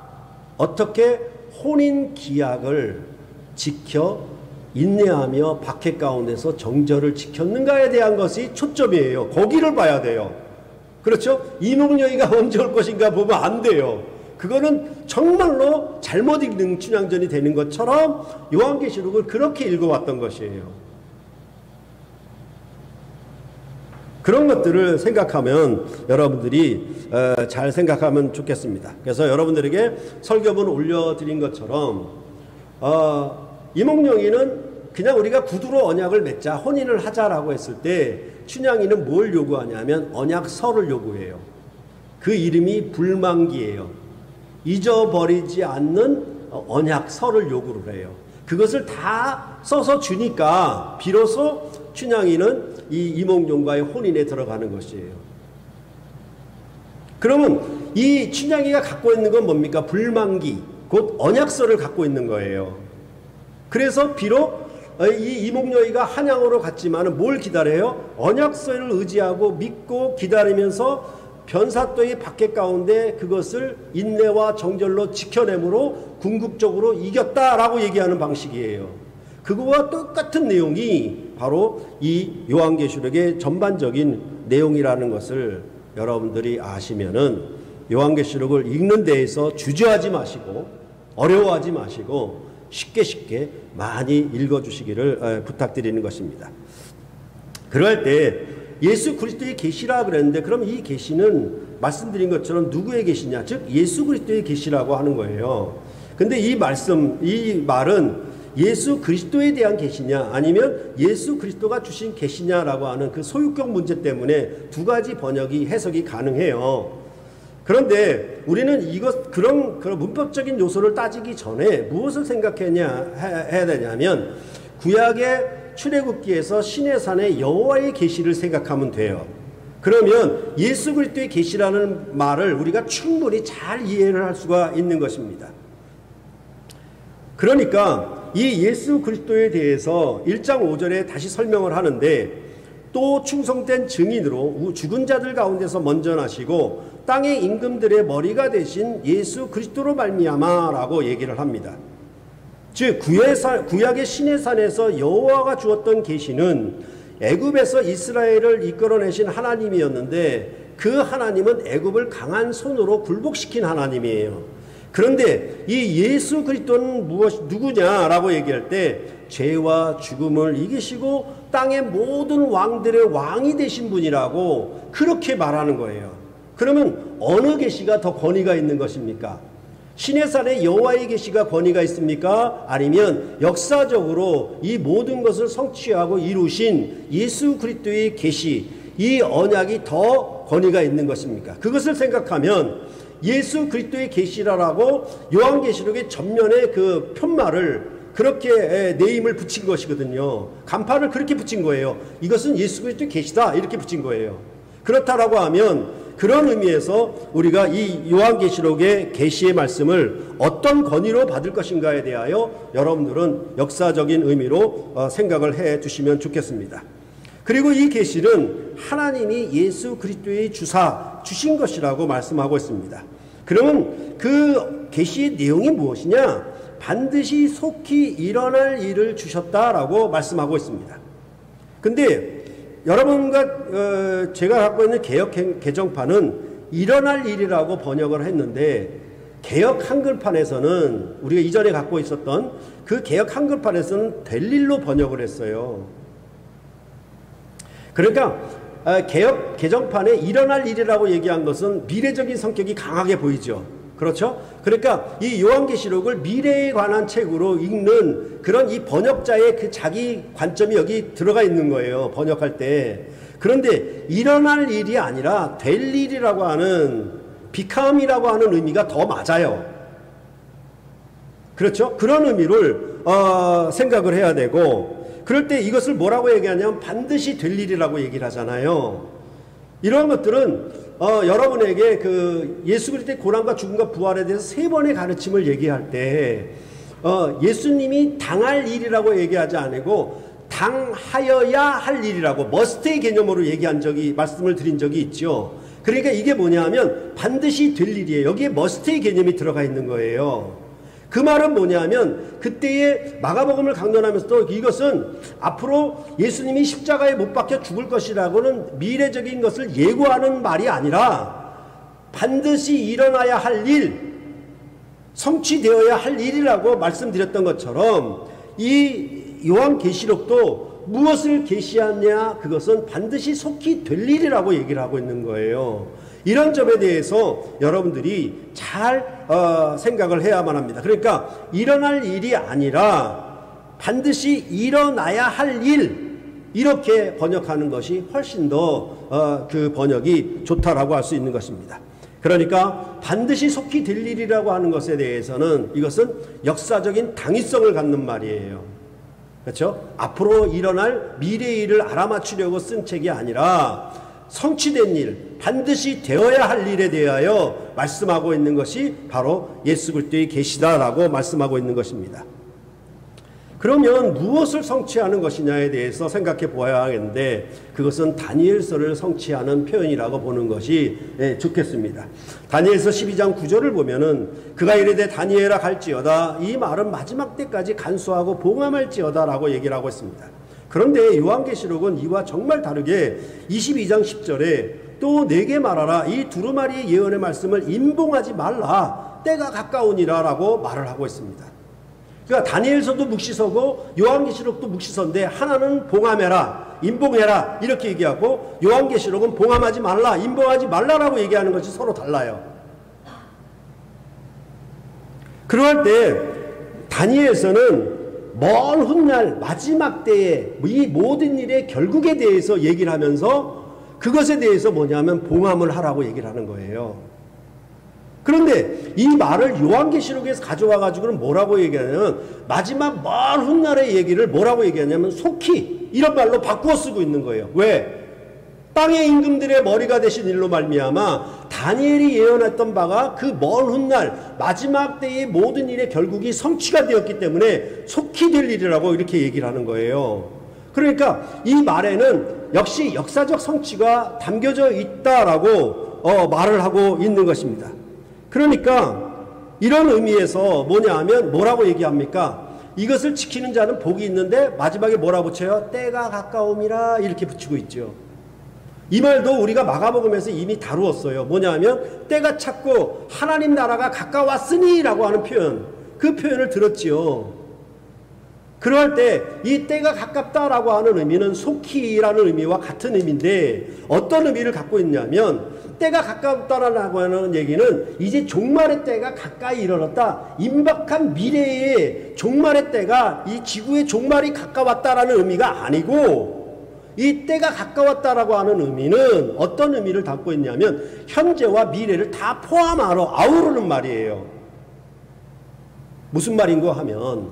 어떻게 혼인 기약을 지켜 인내하며 박해 가운데서 정절을 지켰는가에 대한 것이 초점이에요. 거기를 봐야 돼요. 그렇죠? 이몽룡이가 언제 올 것인가 보면 안 돼요. 그거는 정말로 잘못 읽는 춘향전이 되는 것처럼 요한계시록을 그렇게 읽어왔던 것이에요. 그런 것들을 생각하면 여러분들이 잘 생각하면 좋겠습니다. 그래서 여러분들에게 설교문 올려드린 것처럼 이몽룡이는 그냥 우리가 구두로 언약을 맺자, 혼인을 하자라고 했을 때 춘향이는 뭘 요구하냐면 언약서를 요구해요. 그 이름이 불망기예요. 잊어버리지 않는 언약서를 요구를 해요. 그것을 다 써서 주니까 비로소 춘향이는 이 이몽룡과의 혼인에 들어가는 것이에요. 그러면 이 춘향이가 갖고 있는 건 뭡니까? 불망기, 곧 언약서를 갖고 있는 거예요. 그래서 비록 이 이몽룡이가 한양으로 갔지만 뭘 기다려요? 언약서를 의지하고 믿고 기다리면서 변사또의 박해 가운데 그것을 인내와 정절로 지켜내므로 궁극적으로 이겼다라고 얘기하는 방식이에요. 그거와 똑같은 내용이 바로 이 요한계시록의 전반적인 내용이라는 것을 여러분들이 아시면은 요한계시록을 읽는 데에서 주저하지 마시고 어려워하지 마시고 쉽게 많이 읽어주시기를 부탁드리는 것입니다. 그럴 때 예수 그리스도의 계시라 그랬는데 그럼 이 계시는 말씀드린 것처럼 누구의 계시냐? 즉 예수 그리스도의 계시라고 하는 거예요. 근데 이 말은 예수 그리스도에 대한 계시냐 아니면 예수 그리스도가 주신 계시냐라고 하는 그 소유격 문제 때문에 두 가지 번역이 해석이 가능해요. 그런데 우리는 그런 문법적인 요소를 따지기 전에 무엇을 해야 되냐면 구약의 출애굽기에서 시내산의 여호와의 계시를 생각하면 돼요. 그러면 예수 그리스도의 계시라는 말을 우리가 충분히 잘 이해를 할 수가 있는 것입니다. 그러니까 이 예수 그리스도에 대해서 1장 5절에 다시 설명을 하는데 또 충성된 증인으로 죽은 자들 가운데서 먼저 나시고 땅의 임금들의 머리가 되신 예수 그리스도로 말미암아라고 얘기를 합니다. 즉 구약의 시내산에서 여호와가 주었던 계시는 애굽에서 이스라엘을 이끌어내신 하나님이었는데 그 하나님은 애굽을 강한 손으로 굴복시킨 하나님이에요. 그런데 이 예수 그리스도는 누구냐라고 얘기할 때 죄와 죽음을 이기시고 땅의 모든 왕들의 왕이 되신 분이라고 그렇게 말하는 거예요. 그러면 어느 계시가 더 권위가 있는 것입니까? 시내산의 여호와의 계시가 권위가 있습니까? 아니면 역사적으로 이 모든 것을 성취하고 이루신 예수 그리스도의 계시, 이 언약이 더 권위가 있는 것입니까? 그것을 생각하면 예수 그리스도의 계시라고 요한계시록의 전면에 그 편말을 그렇게 네임을 붙인 것이거든요. 간판을 그렇게 붙인 거예요. 이것은 예수 그리스도의 계시다 이렇게 붙인 거예요. 그렇다라고 하면 그런 의미에서 우리가 이 요한계시록의 계시의 말씀을 어떤 권위로 받을 것인가에 대하여 여러분들은 역사적인 의미로 생각을 해 두시면 좋겠습니다. 그리고 이 계시는 하나님이 예수 그리스도의 주신 것이라고 말씀하고 있습니다. 그러면 그 계시의 내용이 무엇이냐? 반드시 속히 일어날 일을 주셨다라고 말씀하고 있습니다. 근데 여러분과 제가 갖고 있는 개역 개정판은 일어날 일이라고 번역을 했는데 개역 한글판에서는 우리가 이전에 갖고 있었던 그 개역 한글판에서는 될 일로 번역을 했어요. 그러니까 개역 개정판에 일어날 일이라고 얘기한 것은 미래적인 성격이 강하게 보이죠. 그렇죠? 그러니까 이 요한계시록을 미래에 관한 책으로 읽는 그런 이 번역자의 그 자기 관점이 여기 들어가 있는 거예요. 번역할 때. 그런데 일어날 일이 아니라 될 일이라고 하는 become이라고 하는 의미가 더 맞아요. 그렇죠? 그런 의미를 생각을 해야 되고 그럴 때 이것을 뭐라고 얘기하냐면 반드시 될 일이라고 얘기를 하잖아요. 이런 것들은 여러분에게 그 예수 그리스도의 고난과 죽음과 부활에 대해서 세 번의 가르침을 얘기할 때 예수님이 당할 일이라고 얘기하지 않고 당하여야 할 일이라고 머스트의 개념으로 말씀을 드린 적이 있죠. 그러니까 이게 뭐냐면 반드시 될 일이에요. 여기에 머스트의 개념이 들어가 있는 거예요. 그 말은 뭐냐면 그때의 마가복음을 강론하면서도 이것은 앞으로 예수님이 십자가에 못 박혀 죽을 것이라고는 미래적인 것을 예고하는 말이 아니라 반드시 일어나야 할 일, 성취되어야 할 일이라고 말씀드렸던 것처럼 이 요한계시록도 무엇을 계시하냐 그것은 반드시 속히 될 일이라고 얘기를 하고 있는 거예요. 이런 점에 대해서 여러분들이 잘 생각을 해야만 합니다. 그러니까 일어날 일이 아니라 반드시 일어나야 할 일 이렇게 번역하는 것이 훨씬 더 그 번역이 좋다라고 할 수 있는 것입니다. 그러니까 반드시 속히 될 일이라고 하는 것에 대해서는 이것은 역사적인 당위성을 갖는 말이에요. 그렇죠? 앞으로 일어날 미래의 일을 알아맞추려고 쓴 책이 아니라 성취된 일, 반드시 되어야 할 일에 대하여 말씀하고 있는 것이 바로 예수 그리스도의 계시다라고 말씀하고 있는 것입니다. 그러면 무엇을 성취하는 것이냐에 대해서 생각해 보아야 하겠는데 그것은 다니엘서를 성취하는 표현이라고 보는 것이 좋겠습니다. 다니엘서 12장 9절을 보면은 그가 이르되 다니엘아 갈지어다 이 말은 마지막 때까지 간수하고 봉함할지어다 라고 얘기를 하고 있습니다. 그런데 요한계시록은 이와 정말 다르게 22장 10절에 또 내게 말하라 이 두루마리의 예언의 말씀을 임봉하지 말라 때가 가까우니라 라고 말을 하고 있습니다. 그러니까 다니엘서도 묵시서고 요한계시록도 묵시서인데 하나는 봉함해라 임봉해라 이렇게 얘기하고 요한계시록은 봉함하지 말라 임봉하지 말라라고 얘기하는 것이 서로 달라요. 그럴 때 다니엘서는 먼 훗날 마지막 때에 이 모든 일의 결국에 대해서 얘기를 하면서 그것에 대해서 뭐냐면 봉함을 하라고 얘기를 하는 거예요. 그런데 이 말을 요한계시록에서 가져와 가지고는 뭐라고 얘기하냐면 마지막 먼 훗날의 얘기를 뭐라고 얘기하냐면 속히 이런 말로 바꾸어 쓰고 있는 거예요. 왜? 땅의 임금들의 머리가 되신 일로 말미암아 다니엘이 예언했던 바가 그 먼 훗날 마지막 때의 모든 일의 결국이 성취가 되었기 때문에 속히 될 일이라고 이렇게 얘기를 하는 거예요. 그러니까 이 말에는 역시 역사적 성취가 담겨져 있다라고 말을 하고 있는 것입니다. 그러니까 이런 의미에서 뭐냐 하면 뭐라고 얘기합니까? 이것을 지키는 자는 복이 있는데 마지막에 뭐라 붙여요? 때가 가까움이라 이렇게 붙이고 있죠. 이 말도 우리가 마가복음에서 이미 다루었어요. 뭐냐 하면 때가 찼고 하나님 나라가 가까웠으니 라고 하는 표현, 그 표현을 들었지요. 그럴 때 이 때가 가깝다라고 하는 의미는 속히라는 의미와 같은 의미인데 어떤 의미를 갖고 있냐면 때가 가깝다라고 하는 얘기는 이제 종말의 때가 가까이 이르렀다. 임박한 미래의 종말의 때가 이 지구의 종말이 가까웠다라는 의미가 아니고 이 때가 가까웠다라고 하는 의미는 어떤 의미를 담고 있냐면 현재와 미래를 다 포함하러 아우르는 말이에요. 무슨 말인가 하면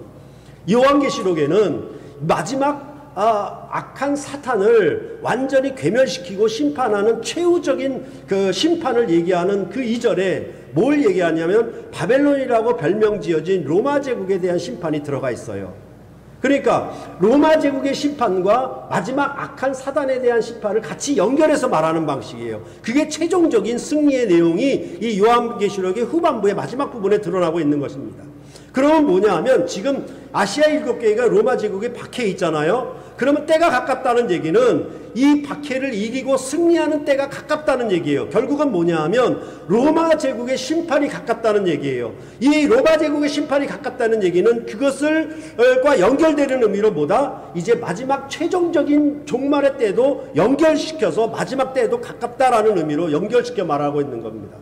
요한계시록에는 마지막 악한 사탄을 완전히 괴멸시키고 심판하는 최후적인 그 심판을 얘기하는 그 이절에 뭘 얘기하냐면 바벨론이라고 별명 지어진 로마 제국에 대한 심판이 들어가 있어요. 그러니까 로마 제국의 심판과 마지막 악한 사단에 대한 심판을 같이 연결해서 말하는 방식이에요. 그게 최종적인 승리의 내용이 이 요한계시록의 후반부의 마지막 부분에 드러나고 있는 것입니다. 그러면 뭐냐 하면 지금 아시아 7개가 로마 제국에 박해 있잖아요. 그러면 때가 가깝다는 얘기는 이 박해를 이기고 승리하는 때가 가깝다는 얘기예요. 결국은 뭐냐 하면 로마 제국의 심판이 가깝다는 얘기예요. 이 로마 제국의 심판이 가깝다는 얘기는 그것과 연결되는 의미로 뭐다? 이제 마지막 최종적인 종말의 때도 연결시켜서 마지막 때도 가깝다라는 의미로 연결시켜 말하고 있는 겁니다.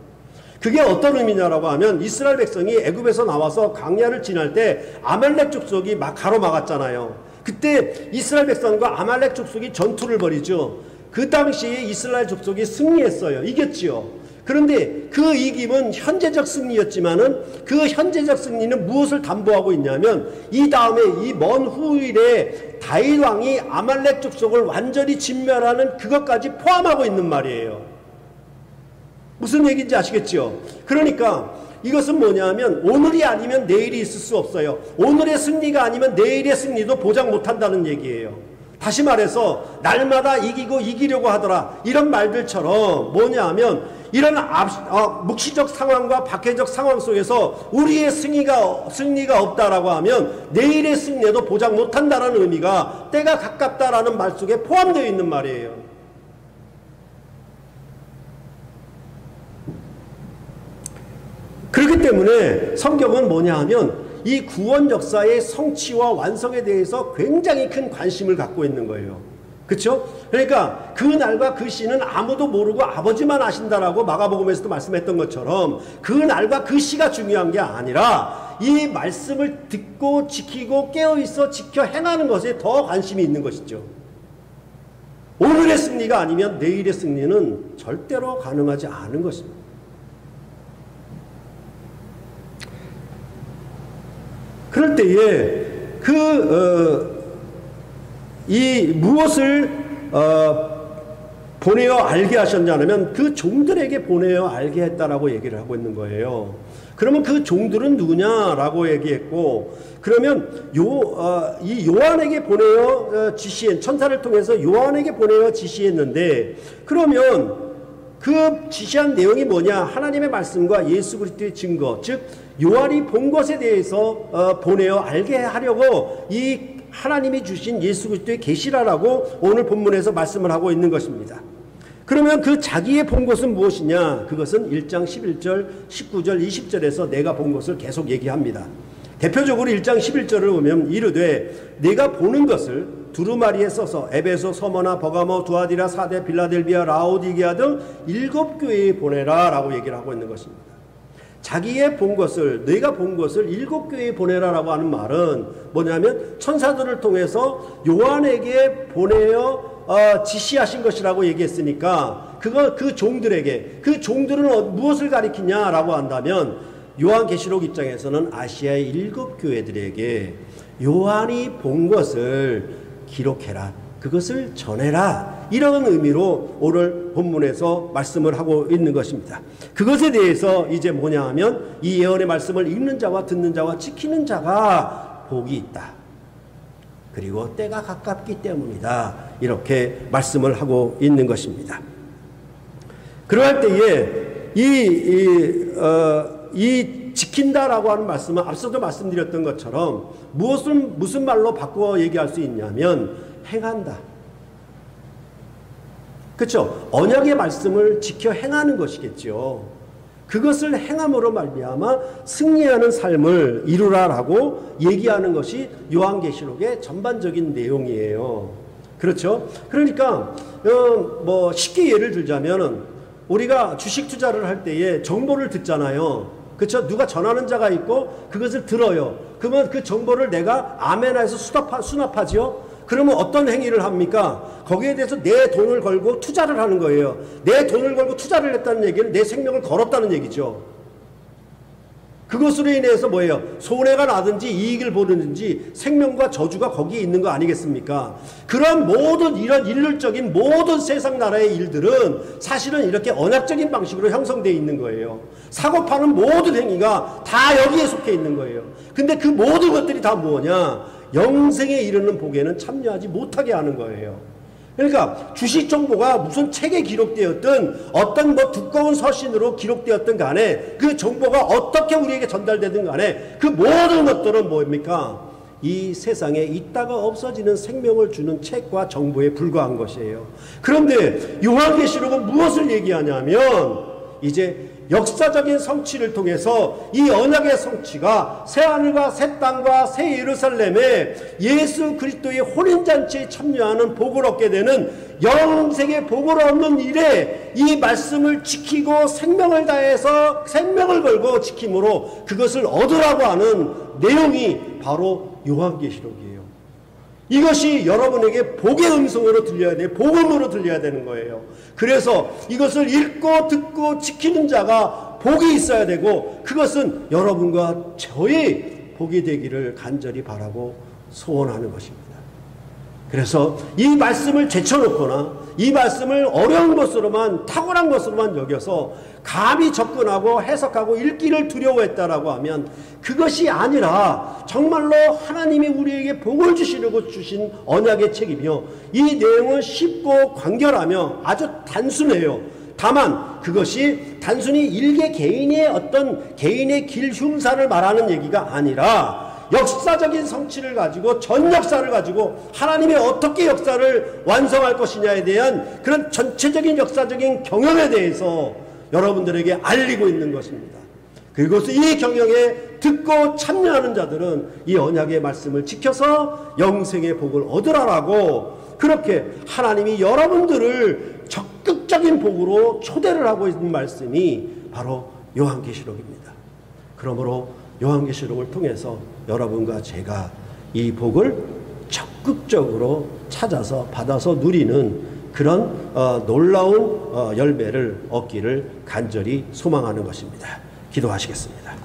그게 어떤 의미냐라고 하면 이스라엘 백성이 애굽에서 나와서 광야를 지날 때 아말렉 족속이 막 가로막았잖아요. 그때 이스라엘 백성과 아말렉 족속이 전투를 벌이죠. 그 당시에 이스라엘 족속이 승리했어요. 이겼지요. 그런데 그 이김은 현재적 승리였지만은 그 현재적 승리는 무엇을 담보하고 있냐면 이 다음에 이 먼 후일에 다윗 왕이 아말렉 족속을 완전히 진멸하는 그것까지 포함하고 있는 말이에요. 무슨 얘기인지 아시겠죠? 그러니까 이것은 뭐냐면 오늘이 아니면 내일이 있을 수 없어요. 오늘의 승리가 아니면 내일의 승리도 보장 못한다는 얘기예요. 다시 말해서 날마다 이기고 이기려고 하더라 이런 말들처럼 뭐냐면 이런 묵시적 상황과 박해적 상황 속에서 우리의 승리가 없다라고 하면 내일의 승리도 보장 못한다라는 의미가 때가 가깝다라는 말 속에 포함되어 있는 말이에요. 그렇기 때문에 성경은 뭐냐 하면 이 구원 역사의 성취와 완성에 대해서 굉장히 큰 관심을 갖고 있는 거예요. 그렇죠? 그러니까 그 날과 그 시는 아무도 모르고 아버지만 아신다라고 마가복음에서도 말씀했던 것처럼 그 날과 그 시가 중요한 게 아니라 이 말씀을 듣고 지키고 깨어있어 지켜 행하는 것에 더 관심이 있는 것이죠. 오늘의 승리가 아니면 내일의 승리는 절대로 가능하지 않은 것입니다. 그럴 때에 이 무엇을 보내어 알게 하셨냐면 그 종들에게 보내어 알게 했다라고 얘기를 하고 있는 거예요. 그러면 그 종들은 누구냐라고 얘기했고, 그러면 이 요한에게 보내어 천사를 통해서 요한에게 보내어 지시했는데, 그러면 그 지시한 내용이 뭐냐? 하나님의 말씀과 예수 그리스도의 증거, 즉 요한이 본 것에 대해서 보내어 알게 하려고 이 하나님이 주신 예수 그리스도의 계시라라고 오늘 본문에서 말씀을 하고 있는 것입니다. 그러면 그 자기의 본 것은 무엇이냐? 그것은 1장 11절, 19절, 20절에서 내가 본 것을 계속 얘기합니다. 대표적으로 1장 11절을 보면 이르되 내가 보는 것을 두루마리에 써서 에베소, 서머나, 버가모, 두아디라, 사데, 빌라델비아, 라오디게아 등 7교회에 보내라 라고 얘기를 하고 있는 것입니다. 자기의 본 것을, 내가 본 것을 7교회에 보내라 라고 하는 말은 뭐냐면 천사들을 통해서 요한에게 보내어 지시하신 것이라고 얘기했으니까 그 종들에게, 그 종들은 무엇을 가리키냐라고 한다면 요한계시록 입장에서는 아시아의 7교회들에게 요한이 본 것을 기록해라, 그것을 전해라, 이런 의미로 오늘 본문에서 말씀을 하고 있는 것입니다. 그것에 대해서 이제 뭐냐 하면 이 예언의 말씀을 읽는 자와 듣는 자와 지키는 자가 복이 있다. 그리고 때가 가깝기 때문이다. 이렇게 말씀을 하고 있는 것입니다. 그러할 때에 이 지킨다라고 하는 말씀은 앞서도 말씀드렸던 것처럼 무슨 말로 바꾸어 얘기할 수 있냐면 행한다. 그렇죠? 언약의 말씀을 지켜 행하는 것이겠죠. 그것을 행함으로 말미암아 승리하는 삶을 이루라라고 얘기하는 것이 요한계시록의 전반적인 내용이에요. 그렇죠? 그러니까 쉽게 예를 들자면 우리가 주식 투자를 할 때에 정보를 듣잖아요. 그렇죠? 누가 전하는 자가 있고 그것을 들어요. 그러면 그 정보를 내가 아멘해서 수납하죠. 그러면 어떤 행위를 합니까? 거기에 대해서 내 돈을 걸고 투자를 하는 거예요. 내 돈을 걸고 투자를 했다는 얘기는 내 생명을 걸었다는 얘기죠. 그것으로 인해서 뭐예요? 손해가 나든지 이익을 보든지 생명과 저주가 거기에 있는 거 아니겠습니까? 그런 모든 이런 일률적인 모든 세상 나라의 일들은 사실은 이렇게 언약적인 방식으로 형성되어 있는 거예요. 사고 파는 모든 행위가 다 여기에 속해 있는 거예요. 근데 그 모든 것들이 다 뭐냐? 영생에 이르는 복에는 참여하지 못하게 하는 거예요. 그러니까 주식 정보가 무슨 책에 기록되었든 어떤 두꺼운 서신으로 기록되었든 간에 그 정보가 어떻게 우리에게 전달되든 간에 그 모든 것들은 뭡니까? 이 세상에 있다가 없어지는 생명을 주는 책과 정보에 불과한 것이에요. 그런데 요한계시록은 무엇을 얘기하냐면 이제 역사적인 성취를 통해서 이 언약의 성취가 새하늘과 새 땅과 새 예루살렘에 예수 그리스도의 혼인잔치에 참여하는 복을 얻게 되는 영생의 복을 얻는 일에 이 말씀을 지키고 생명을 다해서 생명을 걸고 지킴으로 그것을 얻으라고 하는 내용이 바로 요한계시록이에요. 이것이 여러분에게 복의 음성으로 들려야 돼. 복음으로 들려야 되는 거예요. 그래서 이것을 읽고 듣고 지키는 자가 복이 있어야 되고 그것은 여러분과 저의 복이 되기를 간절히 바라고 소원하는 것입니다. 그래서 이 말씀을 제쳐놓거나 이 말씀을 어려운 것으로만 탁월한 것으로만 여겨서 감히 접근하고 해석하고 읽기를 두려워했다라고 하면 그것이 아니라 정말로 하나님이 우리에게 복을 주시려고 주신 언약의 책이며 이 내용은 쉽고 간결하며 아주 단순해요. 다만 그것이 단순히 일개 개인의 어떤 개인의 길 흉사를 말하는 얘기가 아니라 역사적인 성취를 가지고 전 역사를 가지고 하나님이 어떻게 역사를 완성할 것이냐에 대한 그런 전체적인 역사적인 경영에 대해서 여러분들에게 알리고 있는 것입니다. 그리고 이 경영에 듣고 참여하는 자들은 이 언약의 말씀을 지켜서 영생의 복을 얻으라라고 그렇게 하나님이 여러분들을 적극적인 복으로 초대를 하고 있는 말씀이 바로 요한계시록입니다. 그러므로 요한계시록을 통해서 여러분과 제가 이 복을 적극적으로 찾아서 받아서 누리는 그런 놀라운 열매를 얻기를 간절히 소망하는 것입니다. 기도하시겠습니다.